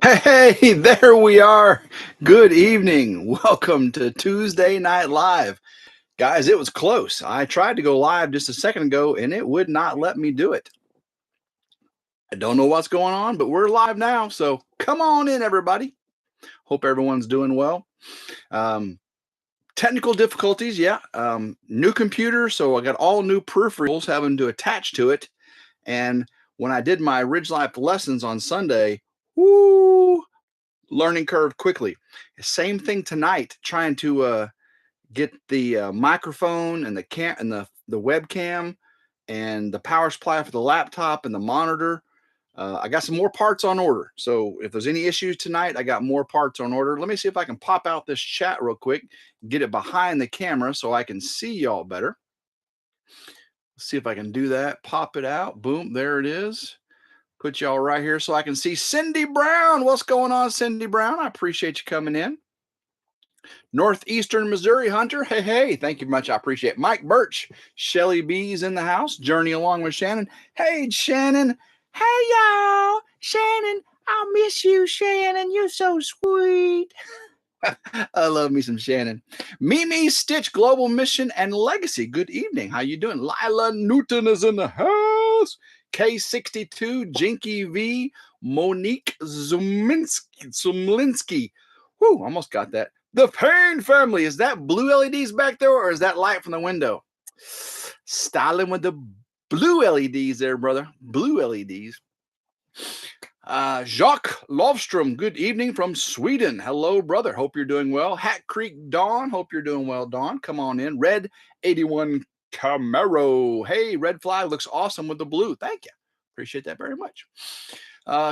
Hey, there we are. Good evening. Welcome to Tuesday Night Live. Guys, it was close. I tried to go live just a second ago and it would not let me do it. I don't know what's going on, but we're live now. So come on in, everybody. Hope everyone's doing well. Um, Technical difficulties, yeah. New computer, so I got all new peripherals having to attach to it. And when I did my RidgeLife lessons on Sunday, whoo, learning curve quickly. Same thing tonight, trying to get the microphone and the cam and the webcam and the power supply for the laptop and the monitor. I got some more parts on order. So if there's any issues tonight, I got more parts on order. Let me see if I can pop out this chat real quick, get it behind the camera so I can see y'all better. Let's see if I can do that. Pop it out. Boom, there it is. Put y'all right here so I can see Cindy Brown. What's going on, Cindy Brown? I appreciate you coming in. Northeastern Missouri Hunter. Hey, hey, thank you much. I appreciate it. Mike Birch, Shelly B's in the house. Journey along with Shannon. Hey, Shannon. Hey, y'all. Shannon, I'll miss you, Shannon. You're so sweet. I love me some Shannon. Mimi Stitch, Global Mission and Legacy. Good evening. How you doing? Lila Newton is in the house. K62, Jinky V, Monique Zumlinsky. Whew, almost got that. The Payne family. Is that blue LEDs back there or is that light from the window? Styling with the blue LEDs there, brother. Blue LEDs. Jacques Lovstrom, good evening from Sweden. Hello, brother. Hope you're doing well. Hat Creek Dawn, hope you're doing well, Dawn. Come on in. Red 81 Camaro. Hey, Red Fly looks awesome with the blue. Thank you. Appreciate that very much.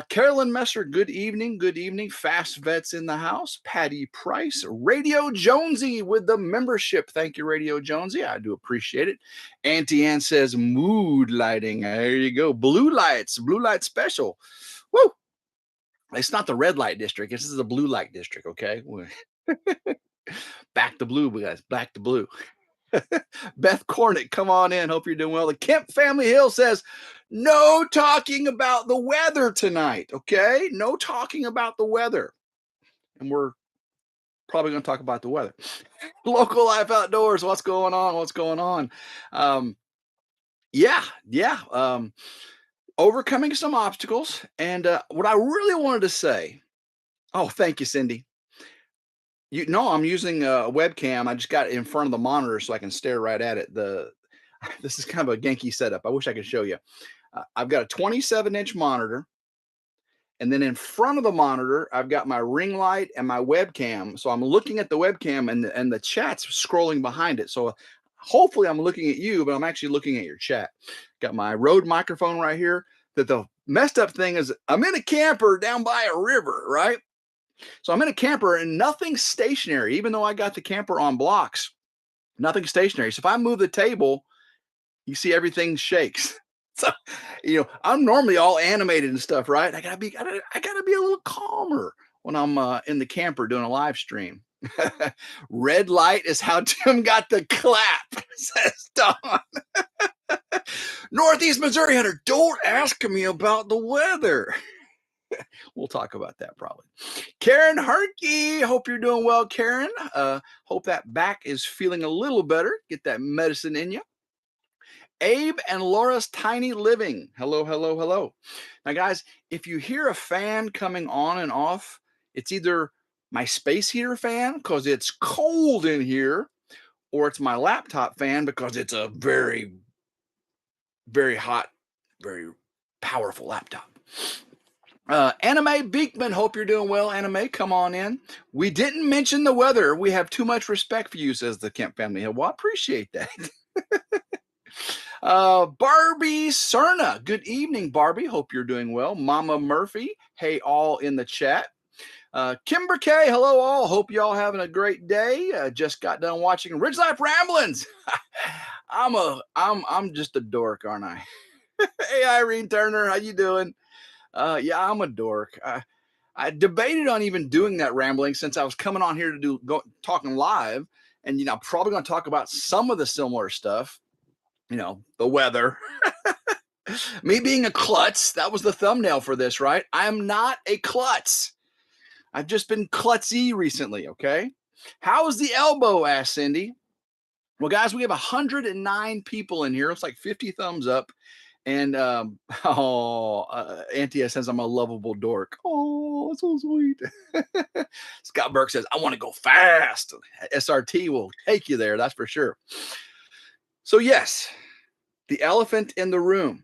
Carolyn Messer, good evening. Good evening. Fast Vets in the house. Patty Price. Radio Jonesy with the membership. Thank you, Radio Jonesy. I do appreciate it. Auntie Ann says mood lighting. There you go. Blue light special. Woo! It's not the red light district. This is the blue light district. Okay. Back to blue, guys. Back to blue. Beth Cornick, come on in. Hope you're doing well. The Kemp Family Hill says, no talking about the weather tonight. Okay. No talking about the weather. And we're probably going to talk about the weather. Local Life Outdoors. What's going on? What's going on? Yeah. Overcoming some obstacles. And what I really wanted to say, oh, thank you, Cindy. You know, I'm using a webcam. I just got it in front of the monitor so I can stare right at it. This is kind of a ganky setup. I wish I could show you. I've got a 27-inch monitor, and then in front of the monitor, I've got my ring light and my webcam. So I'm looking at the webcam, and the chat's scrolling behind it. So hopefully I'm looking at you, but I'm actually looking at your chat. Got my Rode microphone right here. The messed up thing is I'm in a camper down by a river, right? So I'm in a camper and nothing's stationary, even though I got the camper on blocks, nothing's stationary. So if I move the table, you see everything shakes. So, I'm normally all animated and stuff, right? I gotta be a little calmer when I'm in the camper doing a live stream. Red light is how Tim got the clap, says Don. Northeast Missouri Hunter, don't ask me about the weather. We'll talk about that probably. Karen Harkey, hope you're doing well, Karen. Hope that back is feeling a little better. Get that medicine in you. Abe and Laura's Tiny Living. Hello, hello, hello. Now, guys, if you hear a fan coming on and off, it's either my space heater fan because it's cold in here, or it's my laptop fan because it's a very, very hot, very powerful laptop. Anime Beekman, hope you're doing well. Anime, come on in. We didn't mention the weather. We have too much respect for you, says the Kemp family. Well, I appreciate that. Barbie Cerna, good evening, Barbie. Hope you're doing well. Mama Murphy, hey, all in the chat. Kimber K, hello all. Hope y'all having a great day. Just got done watching RidgeLife Ramblings. I'm just a dork, aren't I? Hey, Irene Turner, how you doing? Yeah, I'm a dork. I debated on even doing that rambling since I was coming on here to talking live, and I'm probably going to talk about some of the similar stuff. The weather. Me being a klutz, that was the thumbnail for this, right? I'm not a klutz. I've just been klutzy recently, okay? How's the elbow? Asked Cindy. Well, guys, we have 109 people in here. It's like 50 thumbs up. And Antia says I'm a lovable dork. Oh, so sweet. Scott Burke says I want to go fast. SRT will take you there, that's for sure. So yes, the elephant in the room.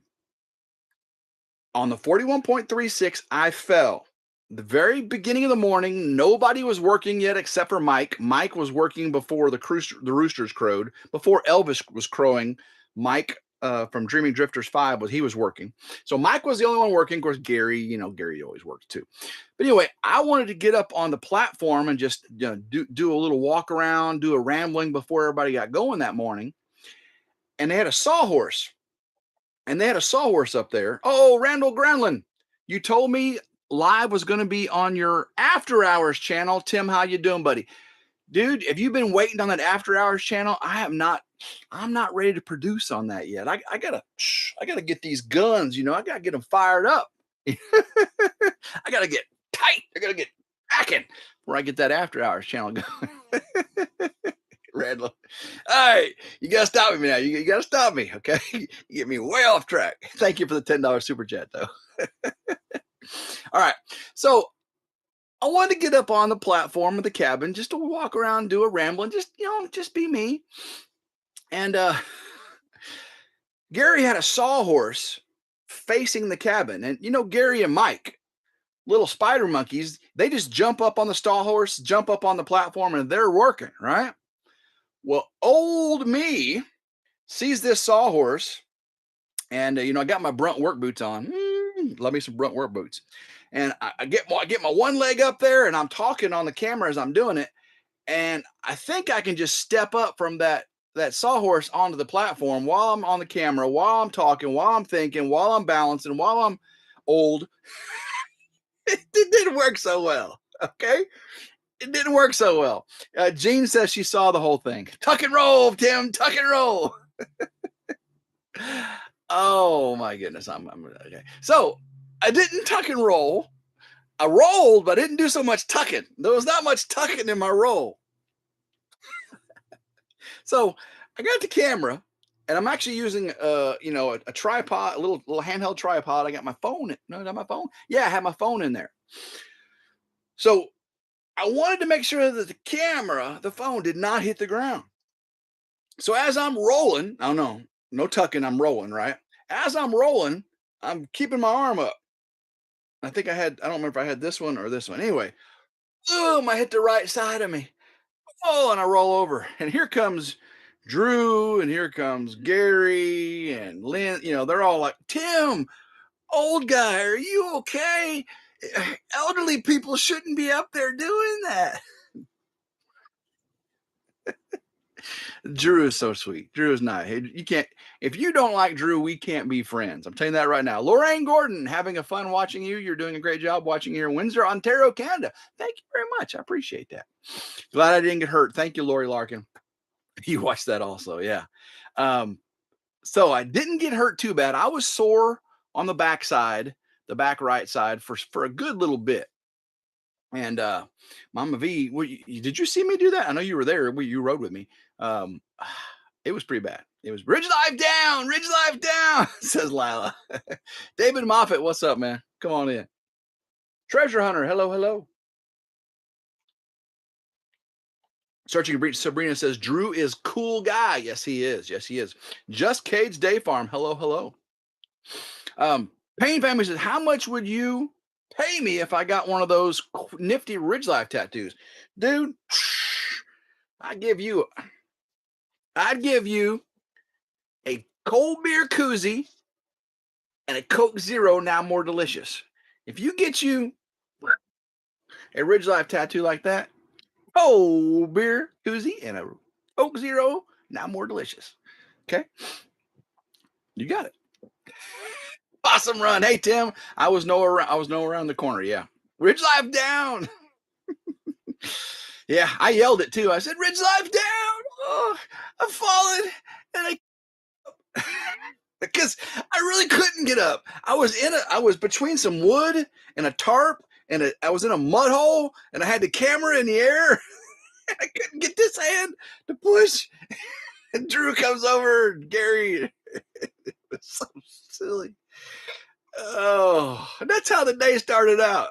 On the 41.36, I fell. The very beginning of the morning, nobody was working yet except for Mike. Mike was working before the roosters crowed, before Elvis was crowing. Mike from Dreaming Drifters 5 was working. So Mike was the only one working. Of course, Gary, Gary always works too. But anyway, I wanted to get up on the platform and just do a little walk around, do a rambling before everybody got going that morning. And they had a sawhorse. Up there. Oh, Randall Granlin, you told me live was going to be on your after hours channel. Tim, how you doing, buddy? Dude, have you been waiting on that after hours channel? I'm not ready to produce on that yet. I gotta get these guns, I gotta get them fired up. I gotta get tight. I gotta get packing where I get that after hours channel going. Randall. All right, you gotta stop me now. You gotta stop me, okay? You get me way off track. Thank you for the $10 super chat, though. All right, so I wanted to get up on the platform of the cabin just to walk around, do a ramble, and just be me. And Gary had a sawhorse facing the cabin, and Gary and Mike, little spider monkeys, they just jump up on the sawhorse, jump up on the platform, and they're working, right? Well, old me sees this sawhorse, and I got my brunt work boots on. Love me some brunt work boots. And I get my one leg up there, and I'm talking on the camera as I'm doing it. And I think I can just step up from that sawhorse onto the platform while I'm on the camera, while I'm talking, while I'm thinking, while I'm balancing, while I'm old. It didn't work so well. Okay. It didn't work so well. Jean says she saw the whole thing. Tuck and roll, Tim. Tuck and roll. Oh my goodness. I'm okay. So I didn't tuck and roll. I rolled, but I didn't do so much tucking. There was not much tucking in my roll. So I got the camera, and I'm actually using a tripod, a little handheld tripod. I got my phone. No, not my phone. Yeah, I have my phone in there. So I wanted to make sure that the phone did not hit the ground. So as I'm rolling, I don't know, no tucking, I'm rolling, right? As I'm rolling, I'm keeping my arm up. I don't remember if I had this one or this one. Anyway, boom, I hit the right side of me. Oh, and I roll over. And here comes Drew, and here comes Gary and Lynn. They're all like, Tim, old guy, are you okay? Elderly people shouldn't be up there doing that. Drew is so sweet. Drew is not. You can't. If you don't like Drew, we can't be friends. I'm telling you that right now. Lorraine Gordon, having a fun watching you. You're doing a great job watching here in Windsor, Ontario, Canada. Thank you very much. I appreciate that. Glad I didn't get hurt. Thank you, Lori Larkin. You watched that also, yeah. So I didn't get hurt too bad. I was sore on the back side, the back right side, for a good little bit. And Mama V, did you see me do that? I know you were there. You rode with me. It was pretty bad. It was Ridge Life down, Ridge Life down, says Lila. David Moffat, what's up, man? Come on in. Treasure Hunter, hello, hello. Searching Breach, Sabrina says, Drew is cool guy. Yes, he is. Yes, he is. Just Cade's Day Farm. Hello, hello. Payne Family says, how much would you pay me if I got one of those nifty RidgeLife tattoos? Dude, I'd give you a cold beer koozie and a Coke Zero, now more delicious. If you get you a RidgeLife tattoo like that, cold beer koozie and a Coke Zero, now more delicious. Okay? You got it. Awesome run. Hey, Tim, I was nowhere around the corner. Yeah. Ridge Life down. Yeah, I yelled it too. I said, Ridge Life down. Oh, I've fallen. And because I really couldn't get up. I was between some wood and a tarp, and I was in a mud hole, and I had the camera in the air. And I couldn't get this hand to push. And Drew comes over, and Gary. It's so silly. Oh, that's how the day started out.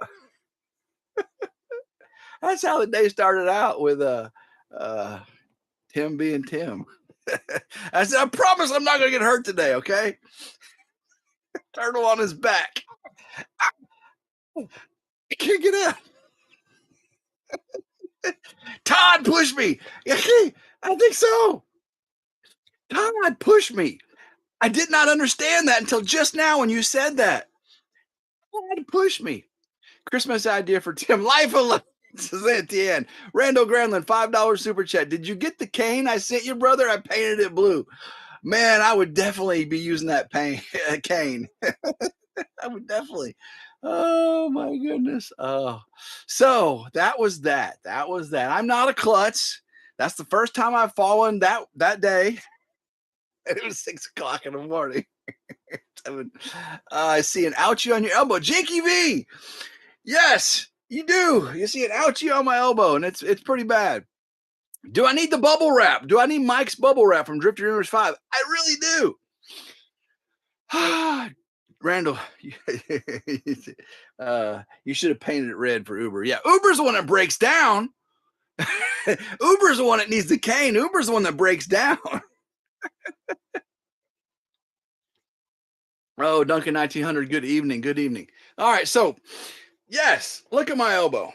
That's how the day started out with uh Tim being Tim. I said, I promise I'm not gonna get hurt today, okay? Turtle on his back. I can't get up. Todd pushed me. I think so. Todd pushed me. I did not understand that until just now when you said that. Todd pushed me. Christmas idea for Tim. Life alone. This is at the end. Randall Granlin, $5 super chat. Did you get the cane I sent you, brother? I painted it blue. Man, I would definitely be using that cane. I would definitely. Oh my goodness. Oh, so that was that. That was that. I'm not a klutz. That's the first time I've fallen that day. It was 6 o'clock in the morning. I see an ouchie on your elbow. Jakey V. Yes, you do. You see an ouchie on my elbow, and it's pretty bad. Do I need the bubble wrap? Do I need Mike's bubble wrap from Drifter Universe 5? I really do. Randall, you should have painted it red for Uber. Yeah, Uber's the one that breaks down. Uber's the one that needs the cane. Uber's the one that breaks down. Oh, Duncan 1900, good evening. Good evening. All right, so yes, look at my elbow.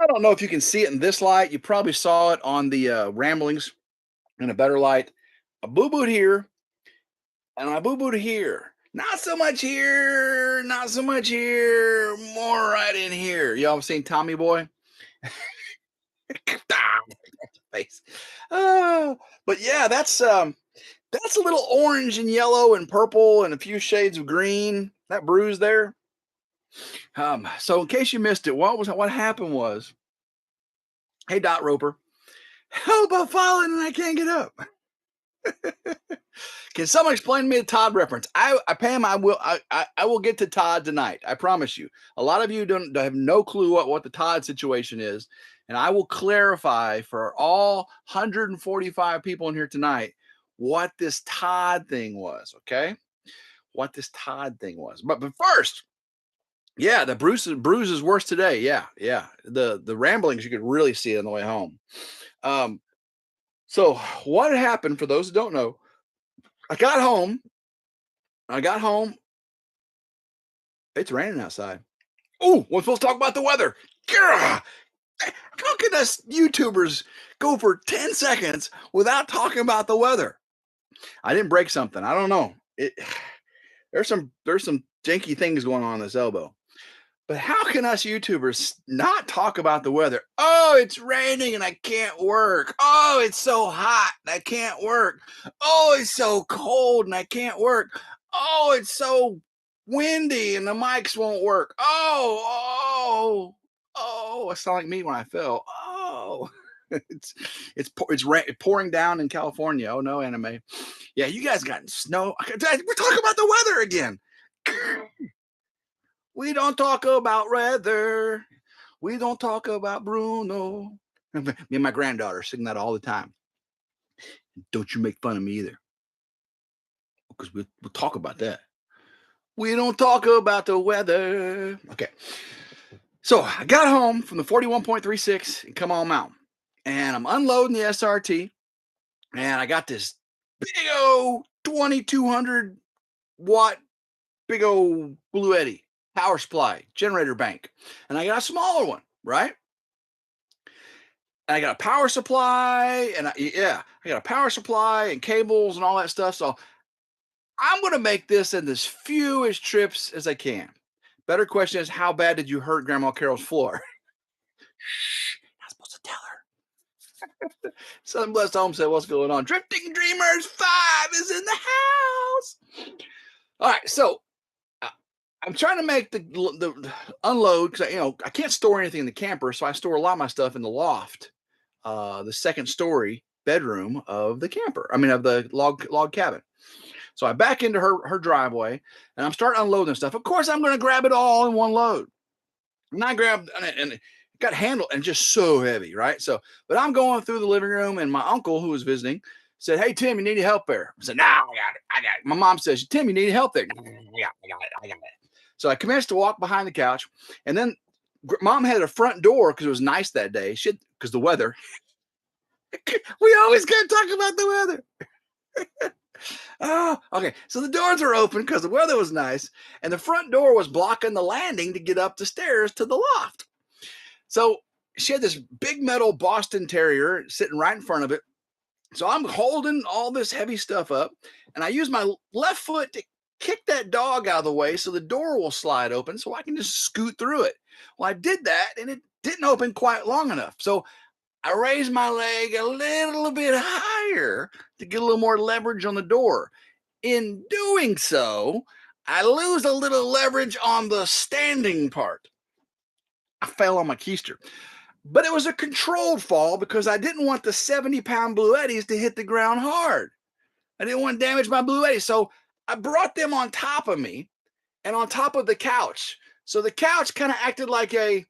I don't know if you can see it in this light. You probably saw it on the Ramblings in a better light. I boo-booed here, and I boo-booed here. Not so much here, not so much here, more right in here. Y'all seen Tommy Boy? Face. But yeah, that's a little orange and yellow and purple and a few shades of green. That bruise there. So in case you missed it, what happened was, hey Dot Roper, help! I'm falling and I can't get up. Can someone explain to me the Todd reference? Pam, I will get to Todd tonight. I promise you. A lot of you don't have no clue what the Todd situation is, and I will clarify for all 145 people in here tonight what this Todd thing was. Okay, what this Todd thing was. But first, yeah, the Bruise is worse today. Yeah. The Ramblings, you could really see it on the way home. So what happened, for those who don't know, I got home. It's raining outside. Oh, we're supposed to talk about the weather. How can us YouTubers go for 10 seconds without talking about the weather? I didn't break something. I don't know. There's some janky things going on this elbow. But how can us YouTubers not talk about the weather? Oh, it's raining and I can't work. Oh, it's so hot and I can't work. Oh, it's so cold and I can't work. Oh, it's so windy and the mics won't work. Oh, I sound like me when I fell. Oh, it's pouring down in California. Oh no, anime. Yeah, you guys got snow. We're talking about the weather again. We don't talk about weather. We don't talk about Bruno. Me and my granddaughter sing that all the time. Don't you make fun of me either, because we'll talk about that. We don't talk about the weather. Okay. So I got home from the 41.36 and Come On Mountain, and I'm unloading the SRT, and I got this big old 2200 watt big old Blue Eddy power supply generator bank, and I got a smaller one, right? And I got a power supply, and I got a power supply and cables and all that stuff. So I'm going to make this in as fewest trips as I can. Better question is, how bad did you hurt Grandma Carol's floor? Shh, not supposed to tell her. Southern Blessed Home said, what's going on? Drifting Dreamers 5 is in the house. All right, so I'm trying to make the unload, because I can't store anything in the camper, so I store a lot of my stuff in the loft, the second story bedroom of the camper. I mean, of the log cabin. So I back into her driveway and I'm starting unloading stuff. Of course, I'm going to grab it all in one load. And I grabbed and it got handled and just so heavy, right? So, but I'm going through the living room and my uncle who was visiting said, "Hey Tim, you need any help there?" I said, "No, I got it. I got it." My mom says, "Tim, you need help there?" "No, I got it. So I commenced to walk behind the couch, and then mom had a front door because it was nice that day. She because the weather. We always got to talk about the weather. Oh, okay. So the doors are open because the weather was nice, and the front door was blocking the landing to get up the stairs to the loft. So she had this big metal Boston Terrier sitting right in front of it. So I'm holding all this heavy stuff up, and I use my left foot to kick that dog out of the way so the door will slide open so I can just scoot through it. Well, I did that, and it didn't open quite long enough. So I raised my leg a little bit higher to get a little more leverage on the door. In doing so, I lose a little leverage on the standing part. I fell on my keister. But it was a controlled fall because I didn't want the 70-pound Blue Eddies to hit the ground hard. I didn't want to damage my Blue Eddies. So I brought them on top of me and on top of the couch. So the couch kind of acted like a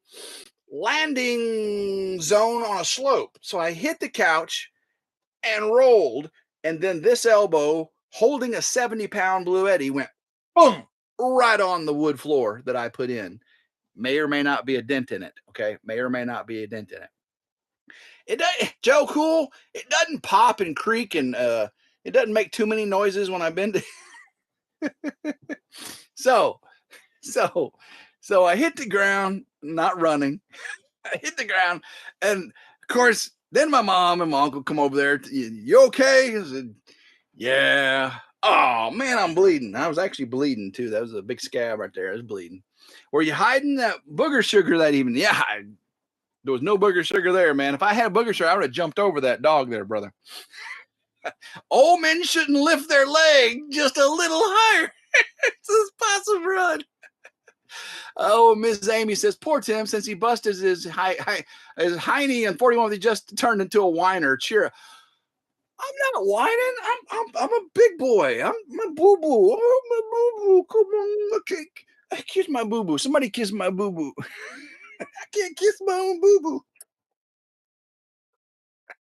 landing zone on a slope. So I hit the couch and rolled. And then this elbow, holding a 70-pound Blue Eddy, went boom right on the wood floor that I put in. May or may not be a dent in it. Okay. May or may not be a dent in it. It does, Joe Cool. It doesn't pop and creak and it doesn't make too many noises when I bend it. so, so, so I hit the ground, not running. I hit the ground, and of course, then my mom and my uncle come over there. You okay? I said, yeah. Oh man, I'm bleeding. I was actually bleeding too. That was a big scab right there. I was bleeding. Were you hiding that booger sugar that evening? Yeah, there was no booger sugar there, man. If I had booger sugar, I would have jumped over that dog there, brother. Old men shouldn't lift their leg just a little higher. It's this possum run. Oh, Miss Amy says, poor Tim, since he busted his hiney and 41, he just turned into a whiner. Cheer. I'm not whining. I'm a big boy. I'm my boo boo. Oh, my boo boo. Come on, okay. I kiss my boo boo. Somebody kiss my boo boo. I can't kiss my own boo boo.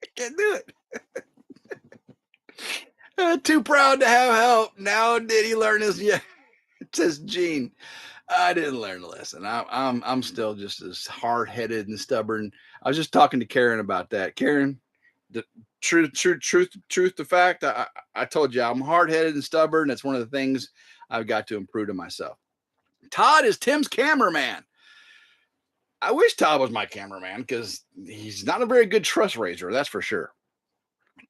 I can't do it. Too proud to have help. Now did he learn his? Yeah, it says Gene. I didn't learn the lesson. I'm still just as hard headed and stubborn. I was just talking to Karen about that. Karen, the truth to fact. I told you I'm hard headed and stubborn. That's one of the things I've got to improve to myself. Todd is Tim's cameraman. I wish Todd was my cameraman because he's not a very good truss raiser. That's for sure.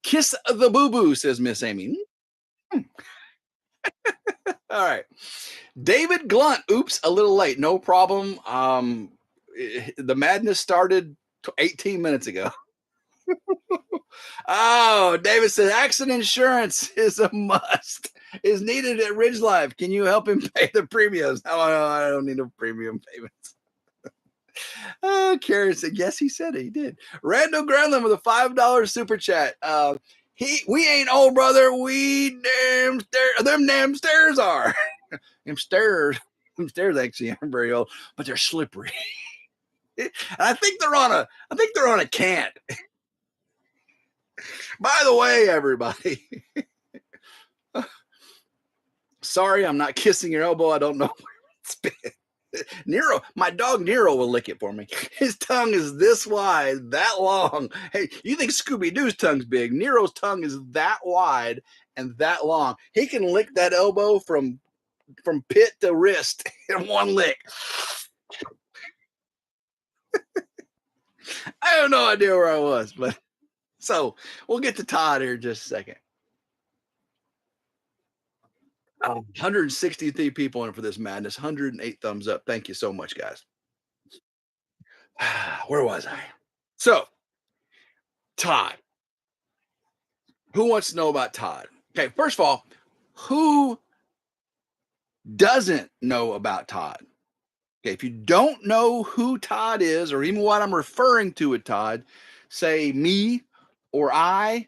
Kiss the boo boo, says Miss Amy. Hmm. All right. David Glunt. Oops, a little late. No problem. The madness started 18 minutes ago. Oh, David says accident insurance is a must. Is needed at RidgeLife. Can you help him pay the premiums? No, I don't need a premium payments. Karen said yes. He said it. He did. Randall Granlund with a $5 super chat. We ain't old, brother. We them damn stairs are. Them stairs actually aren't very old, but they're slippery. I think they're on a cant. By the way, everybody. Sorry, I'm not kissing your elbow. I don't know where it's been. Nero, my dog Nero will lick it for me. His tongue is this wide, that long. Hey, you think Scooby-Doo's tongue's big? Nero's tongue is that wide and that long. He can lick that elbow from pit to wrist in one lick. I have no idea where I was, but so we'll get to Todd here in just a second. 163 people in for this madness, 108 thumbs up. Thank you so much, guys. Where was I? So, Todd. Who wants to know about Todd? Okay, first of all, who doesn't know about Todd? Okay, if you don't know who Todd is, or even what I'm referring to with Todd, say me or I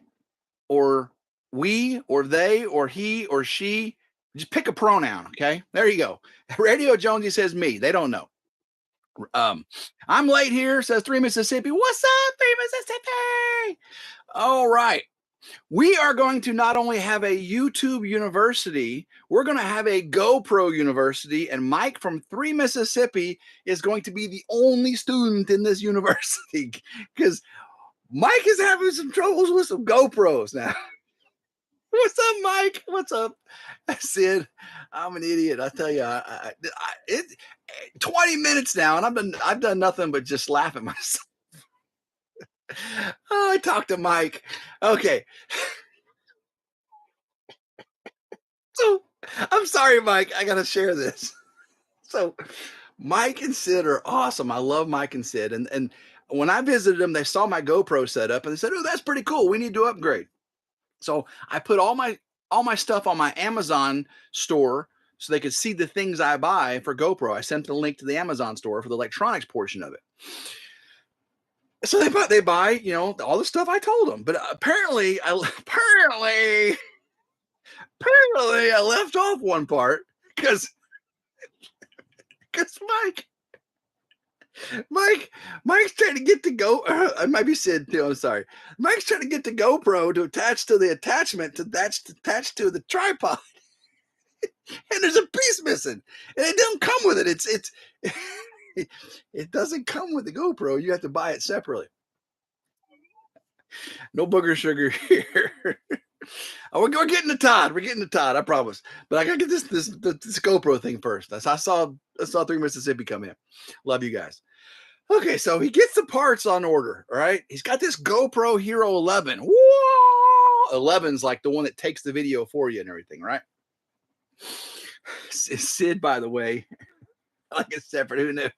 or we or they or he or she. Just pick a pronoun, okay? There you go. Radio Jonesy says me. They don't know. Um, I'm late here, says Three Mississippi. What's up, Three Mississippi? All right. We are going to not only have a YouTube university, we're going to have a GoPro university, and Mike from Three Mississippi is going to be the only student in this university because Mike is having some troubles with some GoPros now. What's up, Mike? What's up, Sid? I'm an idiot. I tell you, it 20 minutes now, and I've done nothing but just laugh at myself. Oh, I talked to Mike. Okay. So I'm sorry, Mike. I gotta share this. So Mike and Sid are awesome. I love Mike and Sid. And when I visited them, they saw my GoPro setup and they said, "Oh, that's pretty cool. We need to upgrade." So I put all my stuff on my Amazon store so they could see the things I buy for GoPro. I sent the link to the Amazon store for the electronics portion of it. So they buy, you know, all the stuff I told them. But apparently I left off one part because Mike's trying to get the I might be Sid too. I'm sorry. Mike's trying to get the GoPro to attach to the attachment to attach to the tripod, and there's a piece missing, and it doesn't come with it. It's it doesn't come with the GoPro. You have to buy it separately. No booger sugar here. Oh, we're getting to Todd. We're getting to Todd. I promise. But I gotta get this GoPro thing first. I saw Three Mississippi come in. Love you guys. Okay, so he gets the parts on order. All right, he's got this GoPro Hero 11. Whoa! 11's like the one that takes the video for you and everything, right? Sid, by the way, like it's separate. Who knows?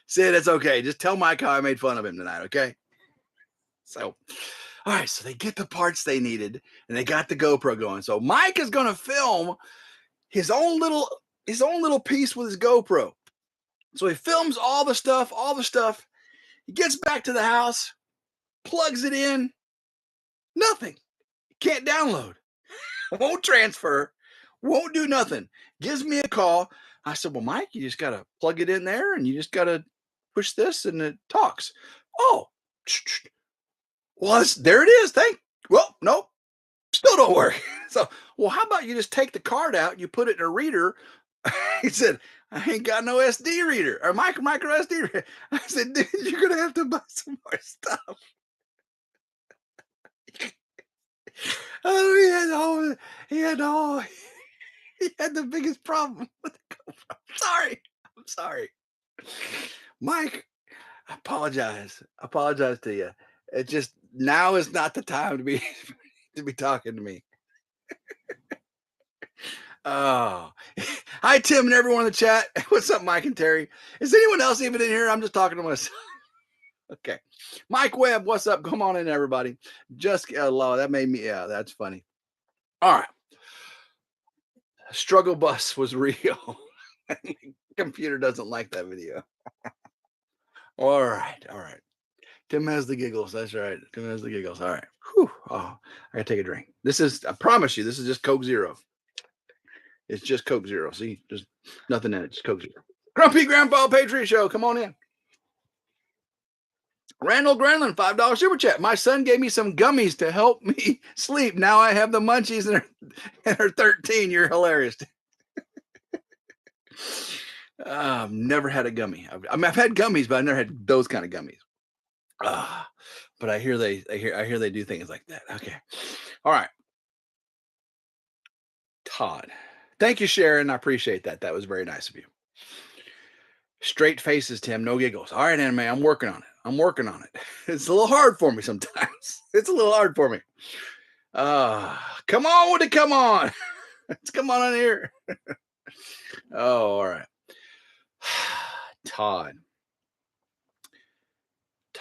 Sid, it's okay. Just tell Mike how I made fun of him tonight, okay? So, all right, so they get the parts they needed and they got the GoPro going. So Mike is going to film his own little piece with his GoPro. So he films all the stuff. He gets back to the house, plugs it in, nothing. Can't download. Won't transfer. Won't do nothing. Gives me a call. I said, "Well, Mike, you just got to plug it in there and you just got to push this and it talks." Oh, well, there it is. Well, nope, still don't work. So, well, how about you just take the card out, you put it in a reader? He said, "I ain't got no SD reader or micro SD reader." I said, "Dude, you're going to have to buy some more stuff." Oh, he had the biggest problem with the GoPro. I'm sorry. Mike, I apologize to you. It just, now is not the time to be talking to me. Oh, hi, Tim and everyone in the chat. What's up, Mike and Terry? Is anyone else even in here? I'm just talking to myself. Okay. Mike Webb, what's up? Come on in, everybody. Just hello. That made me, yeah, that's funny. All right. Struggle bus was real. Computer doesn't like that video. All right. Tim has the giggles. That's right. Tim has the giggles. All right. Whew. Oh, I gotta take a drink. I promise you, this is just Coke Zero. It's just Coke Zero. See, there's nothing in it. Just Coke Zero. Grumpy Grandpa Patriot Show. Come on in. Randall Granlund, $5 super chat. My son gave me some gummies to help me sleep. Now I have the munchies and her 13. You're hilarious. I've never had a gummy. I've had gummies, but I've never had those kind of gummies. But I hear they do things like that. Okay. All right. Todd. Thank you, Sharon. I appreciate that. That was very nice of you. Straight faces, Tim. No giggles. All right, anime. I'm working on it. It's a little hard for me sometimes. It's a little hard for me. Come on with it. Come on. Let's come on here. Oh, all right. Todd.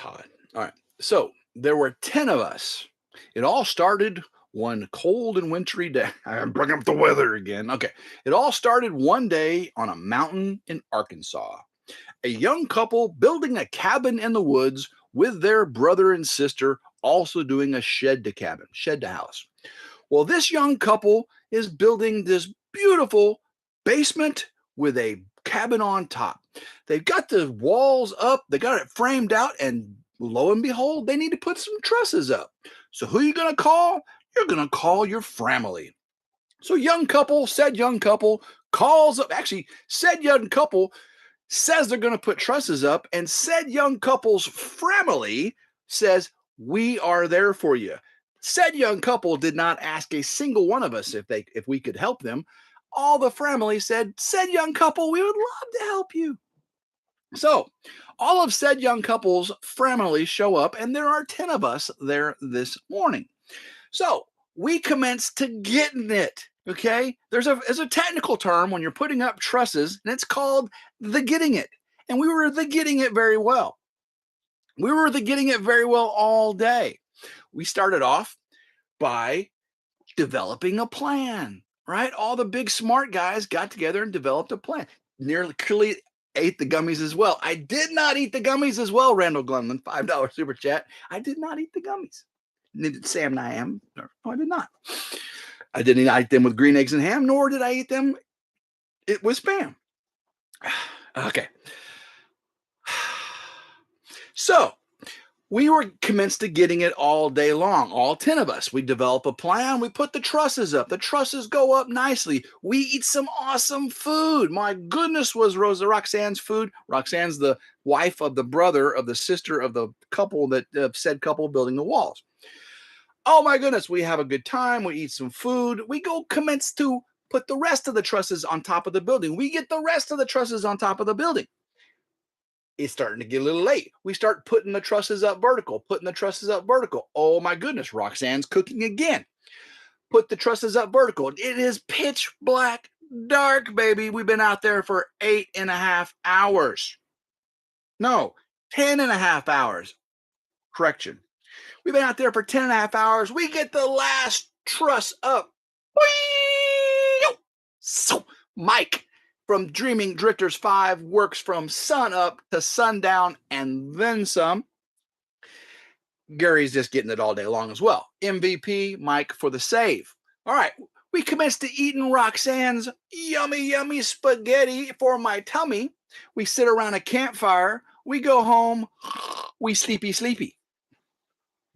All right. So there were 10 of us. It all started one cold and wintry day. I'm bringing up the weather again. Okay. It all started one day on a mountain in Arkansas. A young couple building a cabin in the woods with their brother and sister, also doing a shed to house. Well, this young couple is building this beautiful basement with a cabin on top. They've got the walls up, they got it framed out, and lo and behold, they need to put some trusses up. So, who are you going to call? You're going to call your family. So, said young couple calls up, actually, said young couple says they're going to put trusses up, and said young couple's family says, "We are there for you." Said young couple did not ask a single one of us if we could help them. All the family said young couple, we would love to help you. So all of said young couple's family show up, and there are 10 of us there this morning. So we commence to getting it. Okay. There's a technical term when you're putting up trusses, and it's called the getting it. And we were the getting it very well. We were the getting it very well all day. We started off by developing a plan, right? All the big smart guys got together and developed a plan. Nearly clearly ate the gummies as well. I did not eat the gummies as well, Randall Glumman, $5 super chat. I did not eat the gummies. Neither did Sam and I am. No, I did not. I didn't eat them with green eggs and ham, nor did I eat them with Spam. Okay. So we were commenced to getting it all day long, all 10 of us. We develop a plan. We put the trusses up. The trusses go up nicely. We eat some awesome food. My goodness, was Roxanne's food. Roxanne's the wife of the brother of the sister of the couple that said couple building the walls. Oh my goodness, we have a good time. We eat some food. We go commence to put the rest of the trusses on top of the building. We get the rest of the trusses on top of the building. It's starting to get a little late. We start putting the trusses up vertical, Oh my goodness, Roxanne's cooking again. Put the trusses up vertical. It is pitch black dark, baby. We've been out there for 8.5 hours. No, 10.5 hours. Correction. We've been out there for 10.5 hours. We get the last truss up. So, Mike from Dreaming Drifters 5 works from sun up to sundown and then some. Gary's just getting it all day long as well. MVP, Mike for the save. All right, we commenced to eating Roxanne's yummy spaghetti for my tummy. We sit around a campfire. We go home. We sleepy.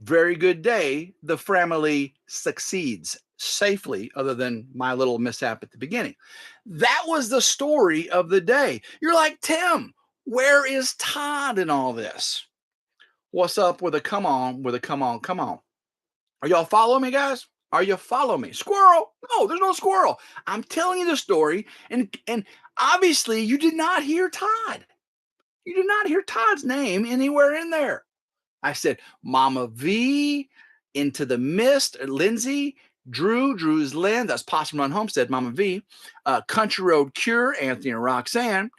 Very good day. The family succeeds safely, other than my little mishap at the beginning. That was the story of the day. You're like, Tim, where is Todd in all this? What's up with a come on? Are y'all following me, guys? Are you following me? Squirrel? No, there's no squirrel. I'm telling you the story, and obviously you did not hear Todd. You did not hear Todd's name anywhere in there. I said, Mama V, Into the Mist, Lindsay, Drew's Lynn, that's Possum Run Homestead, Mama V, Country Road Cure, Anthony and Roxanne,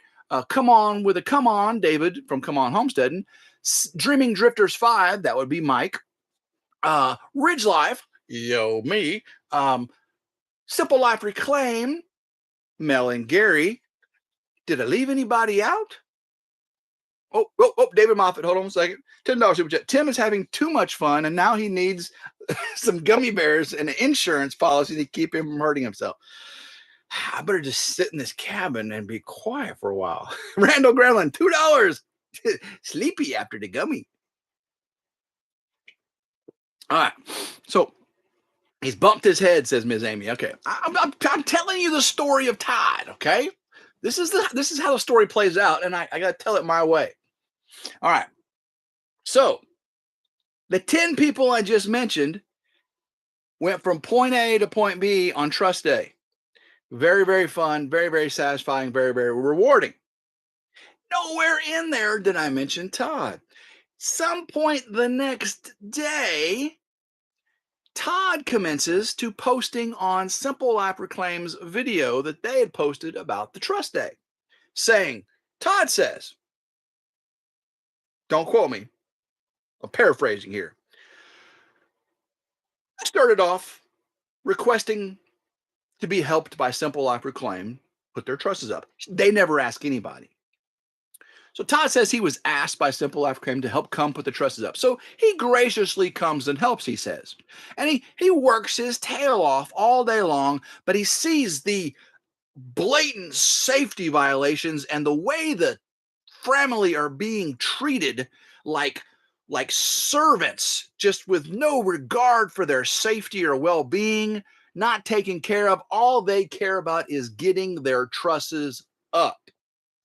Come On, David from Come On Homesteading, Dreaming Drifters 5, that would be Mike, RidgeLife, me, Simple Life Reclaim, Mel and Gary. Did I leave anybody out? Oh, David Moffat, hold on a second. $10 super chat. Tim is having too much fun, and now he needs some gummy bears and an insurance policy to keep him from hurting himself. I better just sit in this cabin and be quiet for a while. Randall Gremlin, $2. Sleepy after the gummy. All right. So he's bumped his head, says Ms. Amy. Okay. I'm telling you the story of Todd, okay? This is how the story plays out, and I got to tell it my way. All right. So the 10 people I just mentioned went from point A to point B on trust day. Very, very fun, very, very satisfying, very, very rewarding. Nowhere in there did I mention Todd. Some point the next day, Todd commences to posting on Simple Life Reclaim's video that they had posted about the trust day, saying, Todd says, don't quote me, I'm paraphrasing here. I started off requesting to be helped by Simple Life Reclaim put their trusses up. They never ask anybody. So Todd says he was asked by Simple Life Cream to help come put the trusses up. So he graciously comes and helps, he says. And he works his tail off all day long, but he sees the blatant safety violations and the way the family are being treated like servants, just with no regard for their safety or well-being, not taken care of. All they care about is getting their trusses up.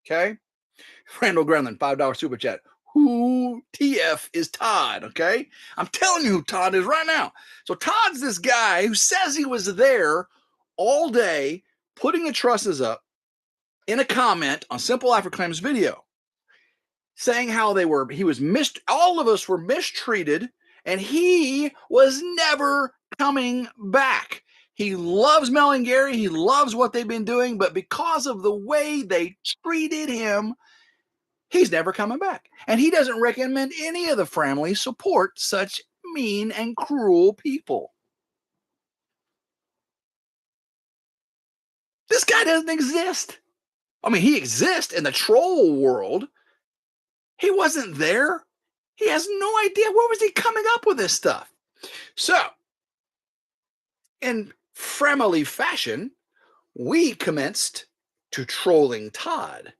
Okay. Randall Grenlin, $5 super chat. Who TF is Todd? Okay. I'm telling you who Todd is right now. So Todd's this guy who says he was there all day putting the trusses up in a comment on Simple Life Reclaim's video, saying how all of us were mistreated, and he was never coming back. He loves Mel and Gary. He loves what they've been doing, but because of the way they treated him, he's never coming back. And he doesn't recommend any of the family support such mean and cruel people. This guy doesn't exist. I mean, he exists in the troll world. He wasn't there. He has no idea. Where was he coming up with this stuff? So, in family fashion, we commenced to trolling Todd.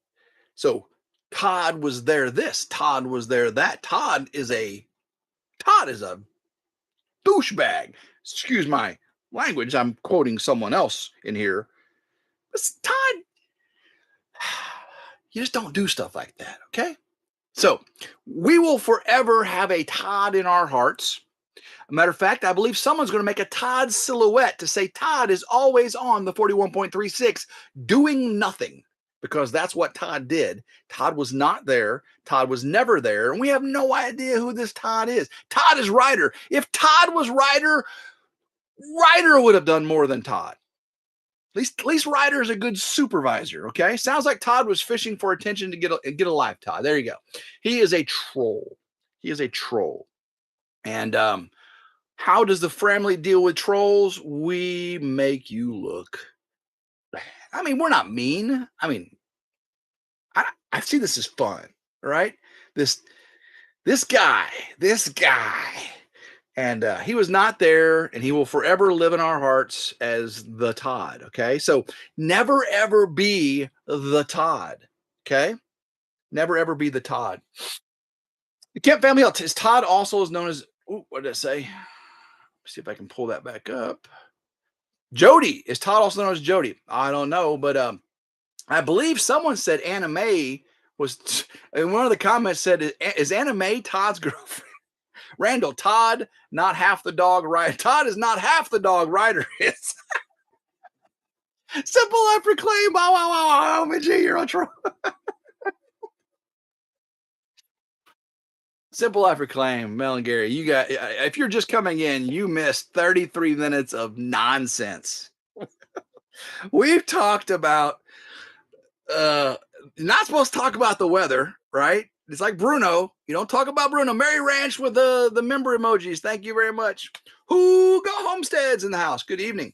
So, Todd was there this, Todd was there that. Todd is a douchebag. Excuse my language. I'm quoting someone else in here. But Todd, you just don't do stuff like that, okay? So we will forever have a Todd in our hearts. A matter of fact, I believe someone's going to make a Todd silhouette to say Todd is always on the 41.36 doing nothing, because that's what Todd did. Todd was not there. Todd was never there. And we have no idea who this Todd is. Todd is Ryder. If Todd was Ryder, Ryder would have done more than Todd. At least Ryder is a good supervisor, okay? Sounds like Todd was fishing for attention to get a life, Todd. There you go. He is a troll. He is a troll. And how does the family deal with trolls? We make you look bad. I mean, we're not mean. I mean, I see this as fun, right? This guy. And he was not there, and he will forever live in our hearts as the Todd, okay? So never, ever be the Todd, okay? Never, ever be the Todd. The Kemp family is Todd also is known as, what did I say? Let's see if I can pull that back up. Jody. Is Todd also known as Jody? I don't know, but I believe someone said Anna Mae was, and one of the comments said, is Anna Mae Todd's girlfriend? Randall, Todd, not half the dog Ryder. Todd is not half the dog Ryder is. Simple Life Reclaim. Wow. You're on troll. Simple Life Reclaim, Mel and Gary. You got, if you're just coming in, you missed 33 minutes of nonsense. We've talked about not supposed to talk about the weather, right? It's like Bruno. You don't talk about Bruno. Mary Ranch with the member emojis. Thank you very much. Who go Homesteads in the house? Good evening.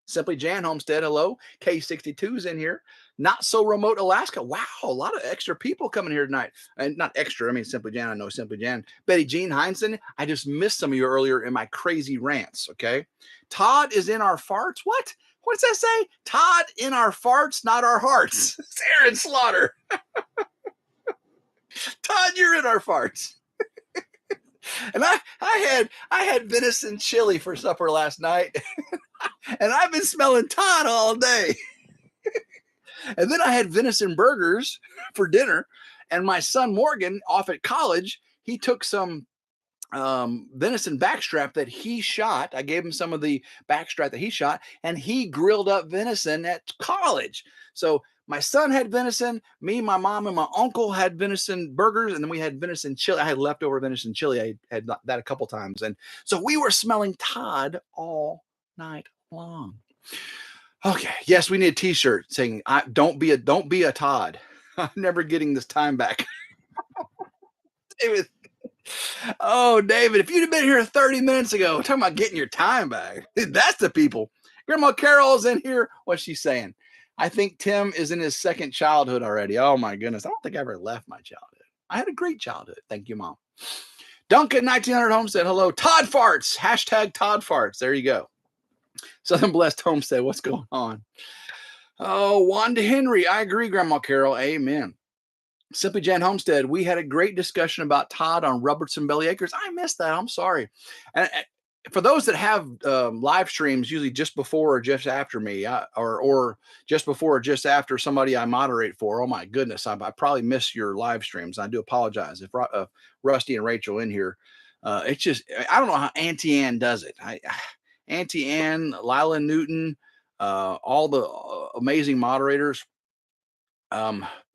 Simply Jan Homestead. Hello. K62's in here. Not so remote Alaska. Wow, a lot of extra people coming here tonight. And not extra. I mean, Simply Jan. I know Simply Jan. Betty Jean Heinzen. I just missed some of you earlier in my crazy rants. Okay. Todd is in our farts. What? What does that say? Todd in our farts, not our hearts. It's Aaron Slaughter. Todd, you're in our farts. And I had venison chili for supper last night. And I've been smelling Todd all day. And then I had venison burgers for dinner. And my son Morgan, off at college, he took some venison backstrap that he shot. I gave him some of the backstrap that he shot, and he grilled up venison at college. So my son had venison, me, my mom, and my uncle had venison burgers, and then we had venison chili. I had leftover venison chili. I had that a couple times. And so we were smelling Todd all night long. Okay. Yes, we need a t-shirt saying, don't be a Todd. I'm never getting this time back. David. Oh, David, if you'd have been here 30 minutes ago, talking about getting your time back. That's the people. Grandma Carol's in here. What's she saying? I think Tim is in his second childhood already. Oh my goodness. I don't think I ever left my childhood. I had a great childhood. Thank you, Mom. Duncan 1900 Homestead. Hello. Todd Farts. Hashtag Todd Farts. There you go. Southern Blessed Homestead. What's going on? Oh, Wanda Henry. I agree, Grandma Carol. Amen. Simply Jan Homestead. We had a great discussion about Todd on Robertson Belly Acres. I missed that. I'm sorry. And for those that have live streams, usually just before or just after me, or just before or just after somebody I moderate for, oh my goodness, I probably miss your live streams. I do apologize if Rusty and Rachel in here. It's just I don't know how Auntie Ann does it. Auntie Ann, Lila Newton, all the amazing moderators.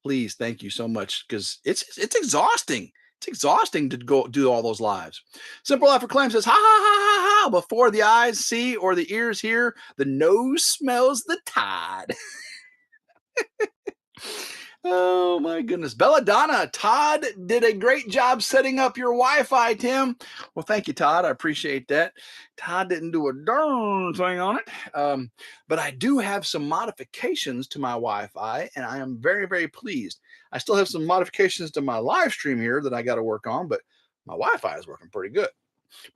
Please, thank you so much because it's exhausting. It's exhausting to go do all those lives. Simple Life Claim says, ha ha ha ha ha. Before the eyes see or the ears hear, the nose smells the tide. Oh my goodness. Belladonna, Todd did a great job setting up your Wi-Fi, Tim. Well, thank you, Todd. I appreciate that. Todd didn't do a darn thing on it. But I do have some modifications to my Wi-Fi, and I am very, very pleased. I still have some modifications to my live stream here that I got to work on, but my Wi-Fi is working pretty good.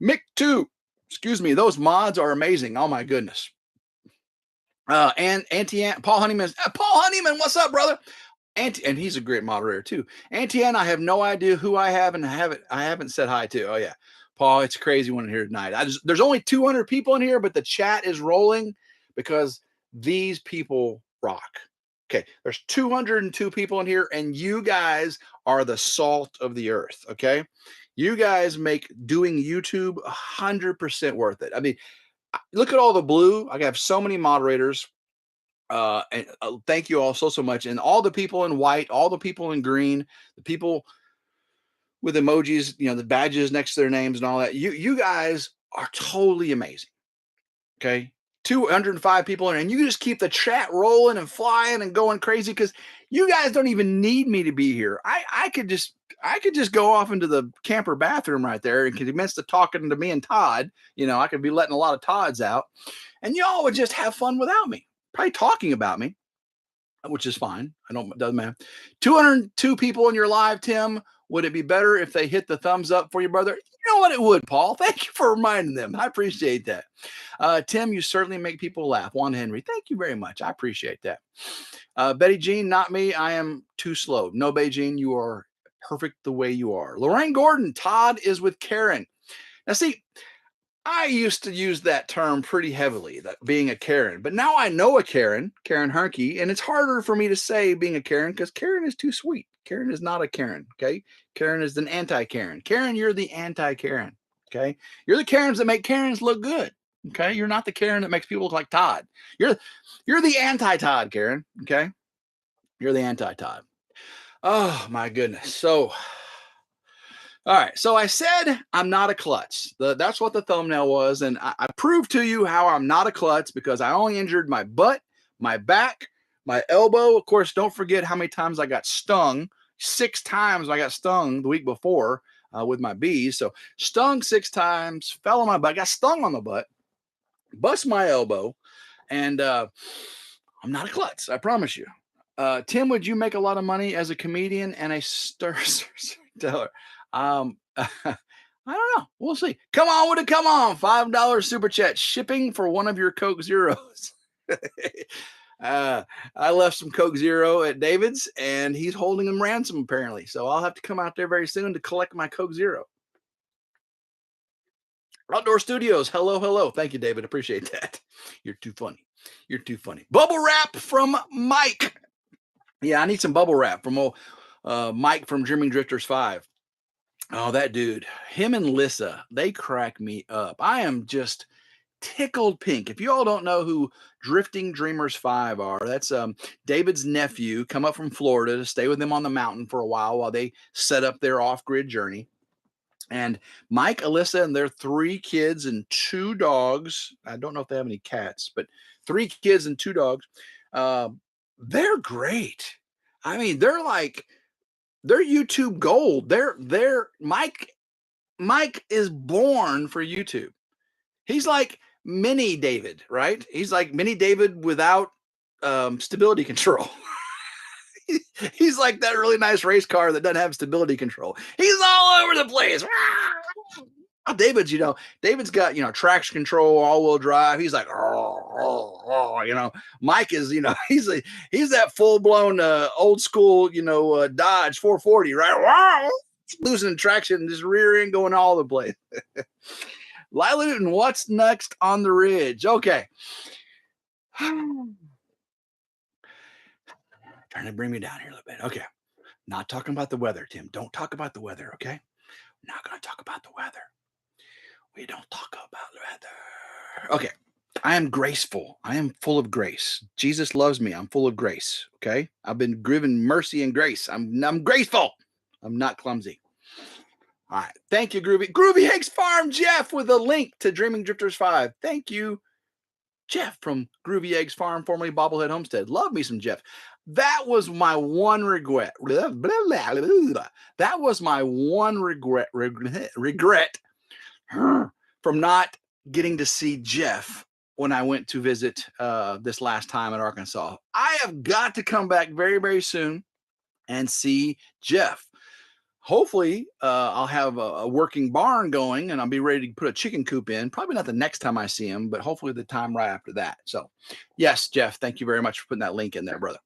Mick 2, excuse me, those mods are amazing. Oh my goodness. And Auntie Paul Honeyman, what's up, brother? And he's a great moderator too. Auntie Ann, I have no idea who I have and I haven't said hi to. Oh yeah, Paul, it's crazy one here tonight. There's only 200 people in here, but the chat is rolling because these people rock. Okay, there's 202 people in here, and you guys are the salt of the earth. Okay, you guys make doing YouTube 100% worth it. I mean, look at all the blue. I have so many moderators. And thank you all so much. And all the people in white, all the people in green, the people with emojis, the badges next to their names and all that. You guys are totally amazing. Okay. 205 people in, and you just keep the chat rolling and flying and going crazy because you guys don't even need me to be here. I could just go off into the camper bathroom right there and commence to talking to me and Todd. I could be letting a lot of Todds out, and y'all would just have fun without me. Probably talking about me, which is fine. Doesn't matter. 202 people in your live, Tim. Would it be better if they hit the thumbs up for you, brother? You know what? It would, Paul. Thank you for reminding them. I appreciate that. Tim, you certainly make people laugh. Juan Henry, thank you very much. I appreciate that. Betty Jean, not me. I am too slow. No, Betty Jean, you are perfect the way you are. Lorraine Gordon, Todd is with Karen. Now, see, I used to use that term pretty heavily, that being a Karen, but now I know a Karen Hernkey, and it's harder for me to say being a Karen because Karen is too sweet. Karen is not a Karen, okay? Karen is an anti-Karen. Karen, you're the anti-Karen, okay? You're the Karens that make Karens look good, okay? You're not the Karen that makes people look like Todd. You're the anti-Todd, Karen, okay? You're the anti-Todd. Oh, my goodness. So... all right, so I said I'm not a klutz. That's what the thumbnail was, and I proved to you how I'm not a klutz because I only injured my butt, my back, my elbow. Of course, don't forget how many times I got stung. 6 times I got stung the week before with my bees. So stung 6 times, fell on my butt, got stung on the butt, bust my elbow, and I'm not a klutz, I promise you. Tim, would you make a lot of money as a comedian and a storyteller? I don't know. We'll see. Come on with it. Come on. $5 super chat shipping for one of your Coke Zeros. I left some Coke Zero at David's and he's holding them ransom apparently. So I'll have to come out there very soon to collect my Coke Zero. Outdoor Studios. Hello. Thank you, David. Appreciate that. You're too funny. Bubble wrap from Mike. Yeah, I need some bubble wrap from Mike from Dreaming Drifters 5. Oh, that dude, him and Lissa, they crack me up. I am just tickled pink. If you all don't know who Drifting Dreamers 5 are, that's David's nephew, come up from Florida to stay with him on the mountain for a while they set up their off-grid journey. And Mike, Alyssa, and their 3 kids and 2 dogs. I don't know if they have any cats, but 3 kids and 2 dogs. They're great. I mean, they're YouTube gold. They're Mike is born for YouTube. He's like mini David, right? He's like mini David without stability control. He's like that really nice race car that doesn't have stability control. He's all over the place. Oh, David's got, traction control, all-wheel drive. He's like, Mike is, he's that full-blown old school, Dodge 440, right? Losing traction, just rear end going all over the place. Lila Newton, what's next on the ridge? Okay. Trying to bring me down here a little bit. Okay. Not talking about the weather, Tim. Don't talk about the weather, okay? Not going to talk about the weather. We don't talk about the weather. Okay. I am graceful. I am full of grace. Jesus loves me. I'm full of grace. Okay. I've been given mercy and grace. I'm graceful. I'm not clumsy. All right. Thank you, Groovy. Groovy Hicks Farm Jeff with a link to Dreaming Drifters 5. Thank you, Jeff from Groovy Eggs Farm, formerly Bobblehead Homestead. Love me some Jeff. That was my one regret. That was my one regret from not getting to see Jeff when I went to visit this last time in Arkansas. I have got to come back very, very soon and see Jeff. Hopefully, I'll have a working barn going and I'll be ready to put a chicken coop in. Probably not the next time I see him, but hopefully the time right after that. So, yes, Jeff, thank you very much for putting that link in there, brother.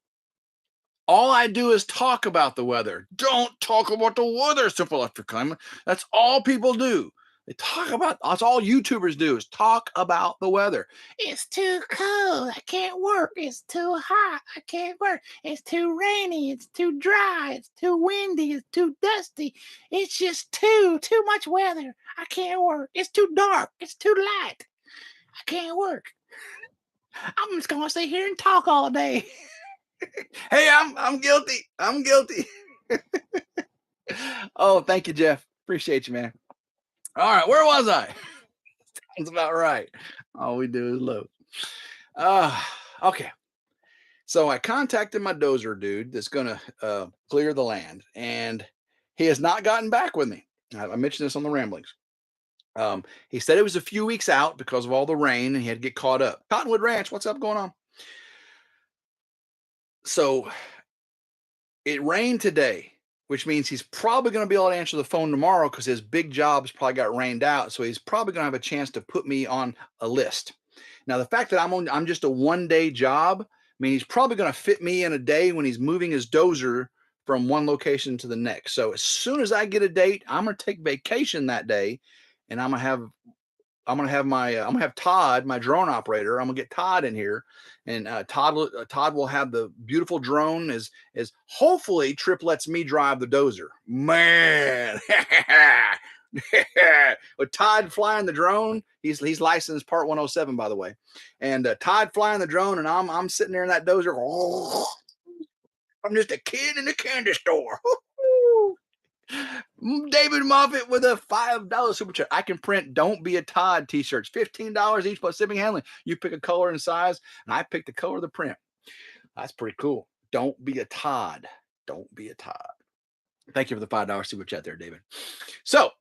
All I do is talk about the weather. Don't talk about the weather, Simple Electric Climate. That's all people do. They talk about, that's all YouTubers do is talk about the weather. It's too cold. I can't work. It's too hot. I can't work. It's too rainy. It's too dry. It's too windy. It's too dusty. It's just too much weather. I can't work. It's too dark. It's too light. I can't work. I'm just going to sit here and talk all day. Hey, I'm guilty. I'm guilty. Oh, thank you, Jeff. Appreciate you, man. All right, where was I? Sounds about right. All we do is load. Okay. So I contacted my dozer dude that's gonna clear the land, and he has not gotten back with me. I mentioned this on the ramblings. He said it was a few weeks out because of all the rain, and he had to get caught up. Cottonwood Ranch, what's up going on? So it rained today, which means he's probably going to be able to answer the phone tomorrow because his big jobs probably got rained out. So he's probably going to have a chance to put me on a list. Now, the fact that I'm just a 1-day job, I mean, he's probably going to fit me in a day when he's moving his dozer from one location to the next. So as soon as I get a date, I'm going to take vacation that day, and I'm gonna have Todd, my drone operator. I'm gonna get Todd in here, and Todd will have the beautiful drone as hopefully Trip lets me drive the dozer. Man, with Todd flying the drone, he's licensed Part 107, by the way, and Todd flying the drone, and I'm sitting there in that dozer. I'm just a kid in the candy store. David Moffitt with a $5 super chat. I can print "Don't Be a Todd" t-shirts, $15 each plus shipping handling. You pick a color and size, and I pick the color of the print. That's pretty cool. Don't be a Todd. Don't be a Todd. Thank you for the $5 super chat there, David. So,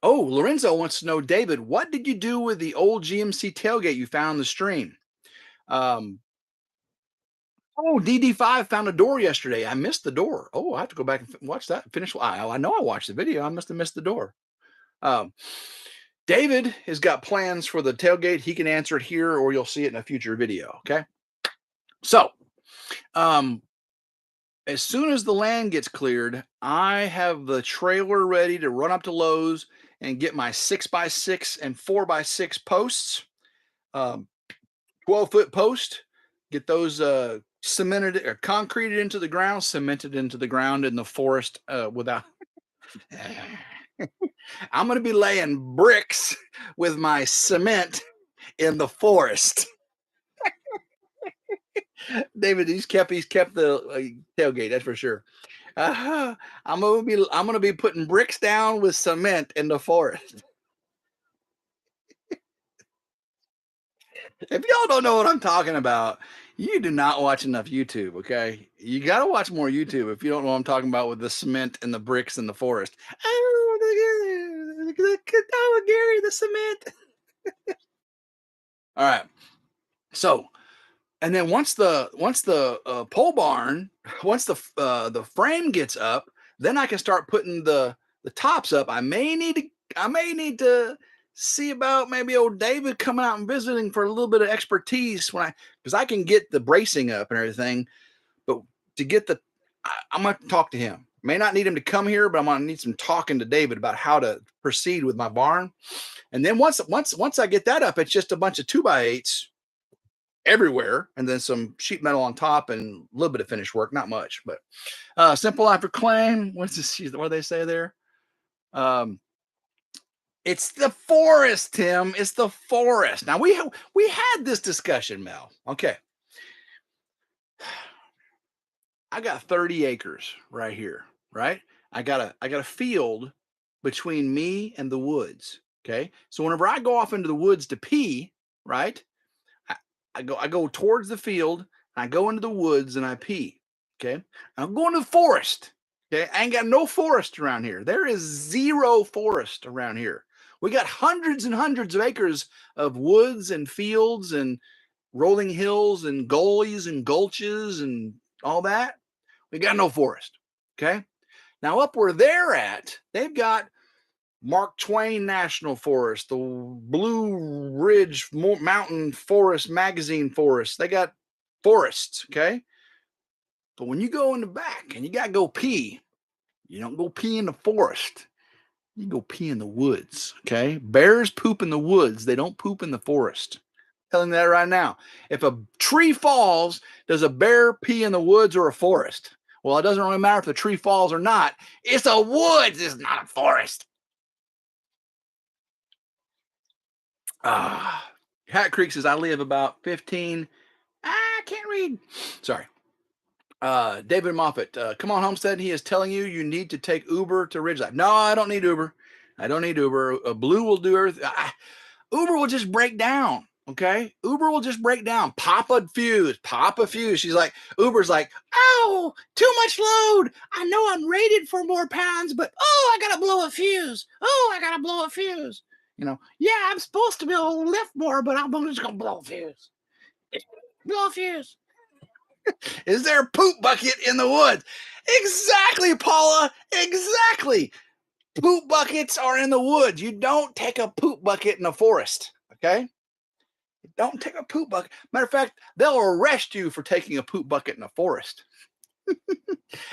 Lorenzo wants to know, David, what did you do with the old GMC tailgate you found in the stream? DD5 found a door yesterday. I missed the door. I have to go back and watch that. Finish. I know I watched the video. I must have missed the door. David has got plans for the tailgate. He can answer it here, or you'll see it in a future video. Okay. So, as soon as the land gets cleared, I have the trailer ready to run up to Lowe's and get my 6x6 and 4x6 posts, 12-foot post. Get those cemented or concreted into the ground, cemented into the ground in the forest without. I'm going to be laying bricks with my cement in the forest. David, he's kept the tailgate, that's for sure. I'm gonna be putting bricks down with cement in the forest. If y'all don't know what I'm talking about, you do not watch enough YouTube, okay? You got to watch more YouTube if you don't know what I'm talking about with the cement and the bricks in the forest. Oh, Gary, the cement. All right. So And then once the pole barn, once the frame gets up, then I can start putting the tops up. I may need to see about maybe old David coming out and visiting for a little bit of expertise when I because I can get the bracing up and everything, but to get I'm gonna talk to him. May not need him to come here, but I'm gonna need some talking to David about how to proceed with my barn. And then once I get that up, it's just a bunch of 2x8s everywhere, and then some sheet metal on top and a little bit of finish work, not much, but simple after claim. What's this? What do they say there? Um, it's the forest, Tim. It's the forest. Now we had this discussion, Mel. Okay, I got 30 acres right here, right? I got a field between me and the woods. Okay. So whenever I go off into the woods to pee, right? I, I go towards the field, I go into the woods and I pee. Okay. I'm going to the forest. Okay. I ain't got no forest around here. There is zero forest around here. We got hundreds and hundreds of acres of woods and fields and rolling hills and gullies and gulches and all that. We got no forest. Okay. Now, up where they're at, they've got Mark Twain National Forest, the Blue Ridge Mountain Forest Magazine Forest. They got forests. Okay. But when you go in the back and you got to go pee, you don't go pee in the forest. You go pee in the woods. Okay. Bears poop in the woods, they don't poop in the forest. Telling you that right now. If a tree falls, does a bear pee in the woods or a forest? Well, it doesn't really matter if the tree falls or not. It's a woods, it's not a forest. Ah, Hat Creek says I live about 15. I can't read. Sorry. David Moffat, come on, Homestead. He is telling you you need to take Uber to RidgeLife. No, I don't need Uber. I don't need Uber. Blue will do everything. Uber will just break down. Okay. Uber will just break down. Pop a fuse. Pop a fuse. She's like, Uber's like, oh, too much load. I know I'm rated for more pounds, but oh, I gotta blow a fuse. Oh, I gotta blow a fuse. Yeah, I'm supposed to be able to lift more, but I'm just gonna blow a fuse. Blow a fuse. Is there a poop bucket in the woods? Exactly, Paula. Exactly. Poop buckets are in the woods. You don't take a poop bucket in a forest. Okay. Don't take a poop bucket. Matter of fact, they'll arrest you for taking a poop bucket in a forest.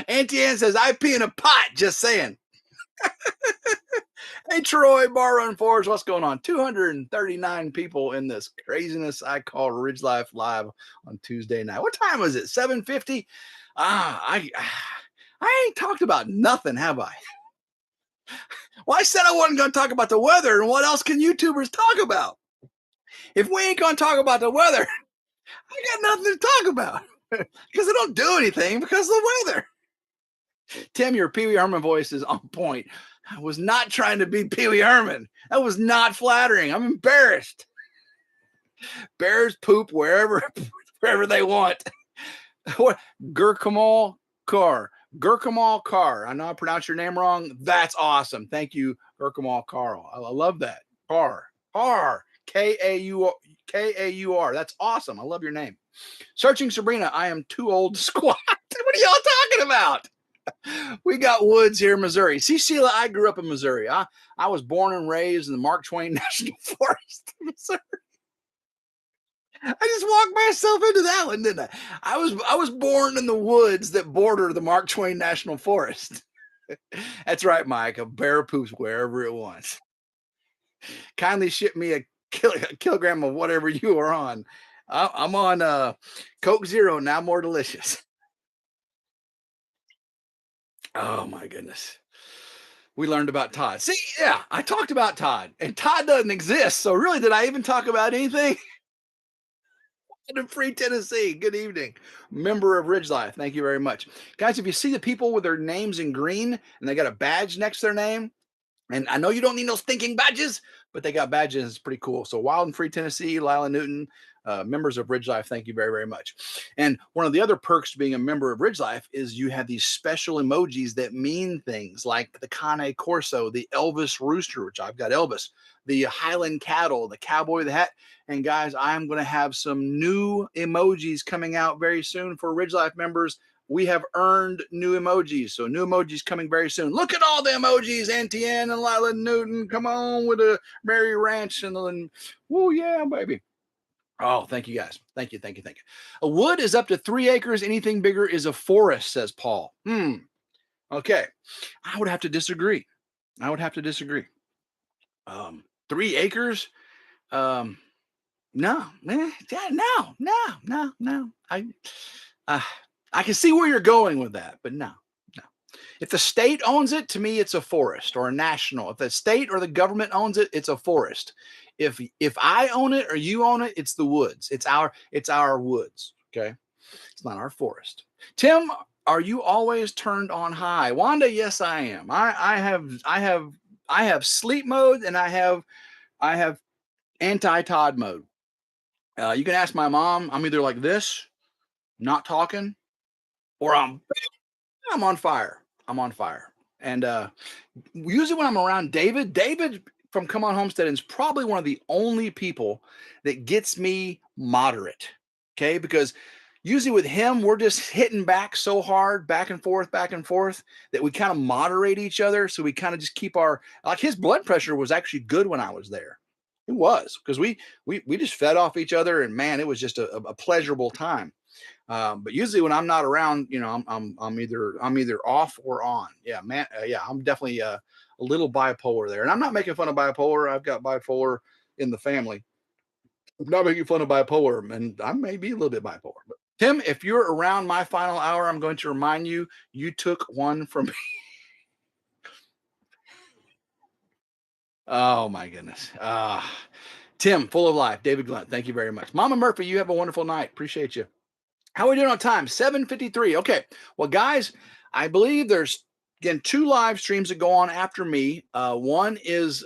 Auntie Ann says, I pee in a pot, just saying. Hey, Troy, Bar Run Forest, what's going on? 239 people in this craziness I call RidgeLife Live on Tuesday night. What time is it? 7:50? I ain't talked about nothing, have I? Well, I said I wasn't going to talk about the weather, and what else can YouTubers talk about? If we ain't going to talk about the weather, I got nothing to talk about because I don't do anything because of the weather. Tim, your Pee Wee Herman voice is on point. I was not trying to be Pee Wee Herman. That was not flattering. I'm embarrassed. Bears poop wherever they want. What? Gurkamal Carr. Gurkamal Carr. I know I pronounced your name wrong. That's awesome. Thank you, Gurkamal Carl. I love that. Carr. Carr. K-A-U-R. That's awesome. I love your name. Searching Sabrina. I am too old to squat. What are y'all talking about? We got woods here in Missouri. See, Sheila, I grew up in Missouri. I was born and raised in the Mark Twain National Forest, Missouri. I just walked myself into that one, didn't I? I was born in the woods that border the Mark Twain National Forest. That's right, Mike. A bear poops wherever it wants. Kindly ship me a kilogram of whatever you are on. I'm on Coke Zero, now more delicious. Oh my goodness. We learned about Todd. See, yeah, I talked about Todd, and Todd doesn't exist. So really, did I even talk about anything? In Free Tennessee. Good evening, member of RidgeLife. Thank you very much, guys. If you see the people with their names in green and they got a badge next to their name, And I know you don't need those thinking badges, but they got badges. It's pretty cool. So Wild and Free Tennessee, Lila Newton, members of RidgeLife, thank you very, very much. And one of the other perks to being a member of RidgeLife is you have these special emojis that mean things like the Cane Corso, the Elvis Rooster, which I've got Elvis, the Highland Cattle, the Cowboy the Hat. And guys, I'm going to have some new emojis coming out very soon for RidgeLife members. We have earned new emojis. So new emojis coming very soon. Look at all the emojis, NTN and Lila Newton. Come on with a Mary Ranch and then, oh yeah, baby. Oh, thank you guys. Thank you, thank you, thank you. A wood is up to 3 acres. Anything bigger is a forest, says Paul. Okay. I would have to disagree. I would have to disagree. 3 acres? Um, no, yeah, no. Uh, I can see where you're going with that, but no. If the state owns it, to me, it's a forest or a national. If the state or the government owns it, it's a forest. If I own it or you own it, it's the woods. It's our woods. Okay, it's not our forest. Tim, are you always turned on high? Wanda, yes, I am. I have sleep mode and I have anti-Todd mode. You can ask my mom. I'm either like this, not talking, or I'm on fire. I'm on fire. And usually when I'm around David from Come On Homesteading is probably one of the only people that gets me moderate. Okay. Because usually with him, we're just hitting back so hard, back and forth, that we kind of moderate each other. So we kind of just keep like his blood pressure was actually good when I was there. It was because we just fed off each other, and man, it was just a pleasurable time. But usually when I'm not around, I'm either off or on. Yeah, man. Yeah, I'm definitely a little bipolar there, and I'm not making fun of bipolar. I've got bipolar in the family. I'm not making fun of bipolar, and I may be a little bit bipolar. But Tim, if you're around my final hour, I'm going to remind you you took one from me. Oh my goodness. Tim, full of life. David Glunt, thank you very much. Mama Murphy, you have a wonderful night. Appreciate you. How are we doing on time? 7:53. Okay. Well, guys, I believe there's again 2 live streams that go on after me. One is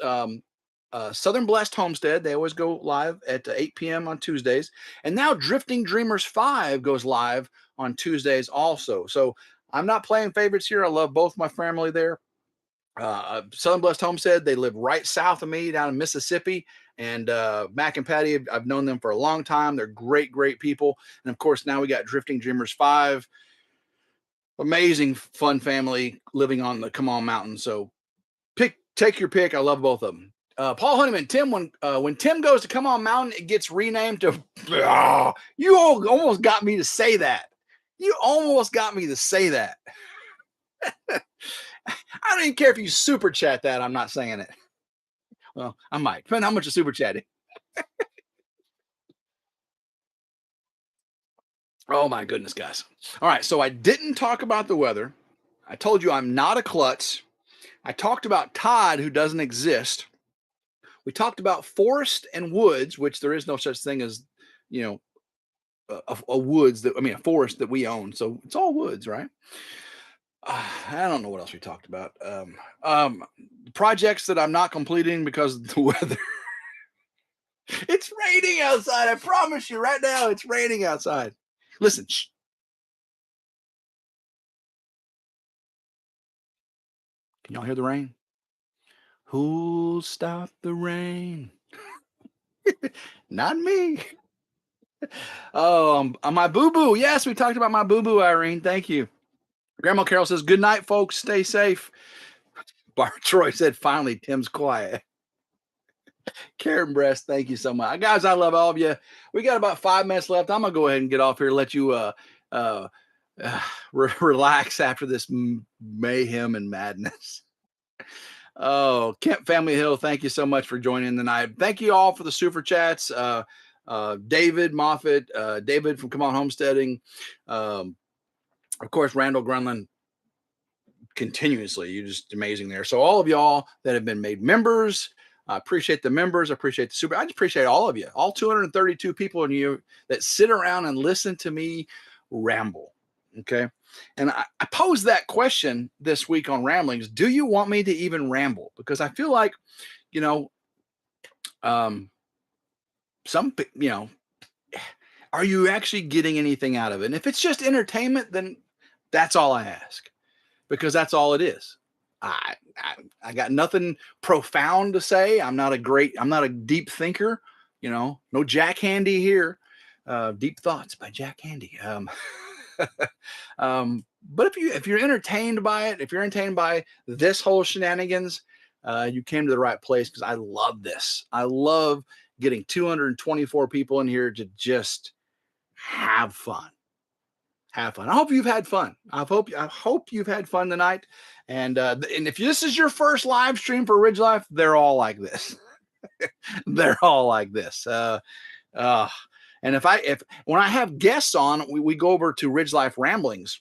Southern Blessed Homestead. They always go live at 8 p.m. on Tuesdays. And now Drifting Dreamers 5 goes live on Tuesdays also. So I'm not playing favorites here. I love both my family there. Southern Blessed Homestead, they live right south of me down in Mississippi. And Mac and Patty, I've known them for a long time. They're great, great people. And of course, now we got Drifting Dreamers 5. Amazing, fun family living on the Come On Mountain. So take your pick. I love both of them. Paul Honeyman, Tim, when Tim goes to Come On Mountain, it gets renamed to. You almost got me to say that. You almost got me to say that. I don't even care if you super chat that. I'm not saying it. Well, I might. Depending on how much is super chatting. Oh my goodness, guys. All right. So I didn't talk about the weather. I told you I'm not a klutz. I talked about Todd, who doesn't exist. We talked about forest and woods, which there is no such thing as, you know, a woods a forest that we own. So it's all woods, right? I don't know what else we talked about. Projects that I'm not completing because of the weather. It's raining outside. I promise you right now, it's raining outside. Listen, shh. Can y'all hear the rain? Who'll stop the rain? Not me. Oh, my boo boo. Yes, we talked about my boo boo, Irene. Thank you. Grandma Carol says, "Good night, folks. Stay safe." Barbara Troy said, "Finally, Tim's quiet." Karen Breast, thank you so much, guys. I love all of you. We got about 5 minutes left. I'm gonna go ahead and get off here. Let you uh, relax after this mayhem and madness. Oh, Kemp Family Hill, thank you so much for joining tonight. Thank you all for the super chats. David Moffat, David from Come On Homesteading, of course, Randall Grunland, continuously. You're just amazing there. So all of y'all that have been made members, I appreciate the members. I appreciate the super. I just appreciate all of you, all 232 people in you that sit around and listen to me ramble. Okay. And I posed that question this week on Ramblings. Do you want me to even ramble? Because I feel like, you know, um, you know, are you actually getting anything out of it? And if it's just entertainment, then that's all I ask, because that's all it is. I got nothing profound to say. I'm not a deep thinker, no Jack Handy here. Deep Thoughts by Jack Handy. But if you're entertained by it, if you're entertained by this whole shenanigans, you came to the right place, because I love this. I love getting 224 people in here to just have fun. Have fun. I hope you've had fun. I hope you've had fun tonight. And if this is your first live stream for Ridge Life, they're all like this. They're all like this. Uh, and if when I have guests on, we go over to RidgeLife Ramblings,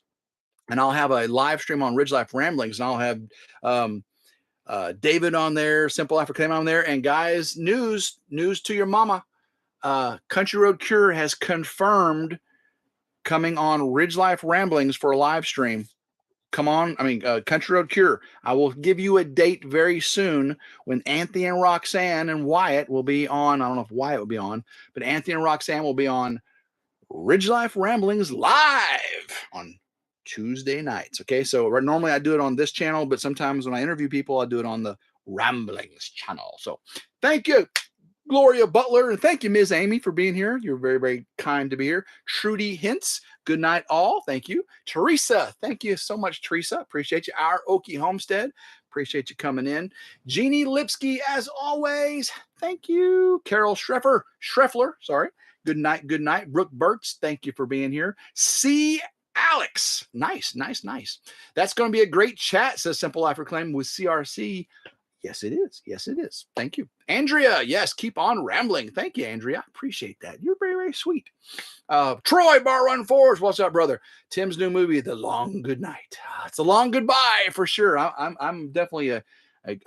and I'll have a live stream on RidgeLife Ramblings, and I'll have um, David on there, Simple African on there, and guys, news to your mama. Country Road Cure has confirmed coming on RidgeLife Ramblings for a live stream. Come on. I mean, Country Road Cure. I will give you a date very soon when Anthony and Roxanne and Wyatt will be on. I don't know if Wyatt will be on, but Anthony and Roxanne will be on RidgeLife Ramblings live on Tuesday nights. Okay. So normally I do it on this channel, but sometimes when I interview people, I do it on the Ramblings channel. So thank you, Gloria Butler, and thank you, Ms. Amy, for being here. You're very, very kind to be here. Trudy Hints, good night, all. Thank you. Teresa, thank you so much, Teresa. Appreciate you. Our Okie Homestead, appreciate you coming in. Jeannie Lipsky, as always, thank you. Carol Schreffler, sorry. Good night, good night. Brooke Burtz, thank you for being here. C. Alex, nice. That's going to be a great chat, says Simple Life Reclaim with CRC. Yes, it is. Yes, it is. Thank you. Andrea, yes, keep on rambling. Thank you, Andrea. I appreciate that. You're very, very sweet. Troy Bar Run Force, what's up, brother? Tim's new movie, The Long Good Night. It's a long goodbye for sure. I'm definitely a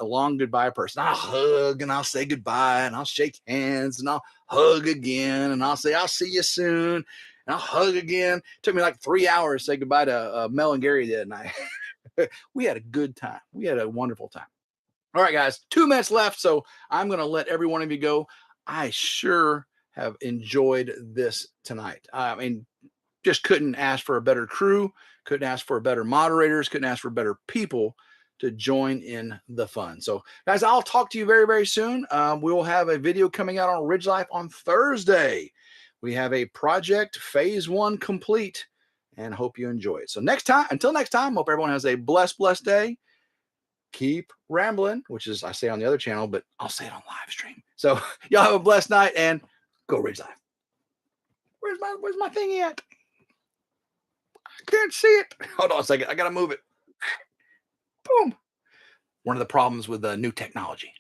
long goodbye person. I'll hug and I'll say goodbye and I'll shake hands and I'll hug again and I'll say I'll see you soon and I'll hug again. It took me like 3 hours to say goodbye to Mel and Gary the other night. We had a good time. We had a wonderful time. All right, guys, 2 minutes left, so I'm going to let every one of you go. I sure have enjoyed this tonight. I mean, just couldn't ask for a better crew, couldn't ask for better moderators, couldn't ask for better people to join in the fun. So, guys, I'll talk to you very, very soon. We will have a video coming out on Ridge Life on Thursday. We have a project phase 1 complete, and hope you enjoy it. So until next time, hope everyone has a blessed day. Keep rambling, which is I say on the other channel, but I'll say it on live stream. So y'all have a blessed night and go Ridge Life. Where's my thingy at? I can't see it. Hold on a second. I gotta move it. Boom. One of the problems with the new technology.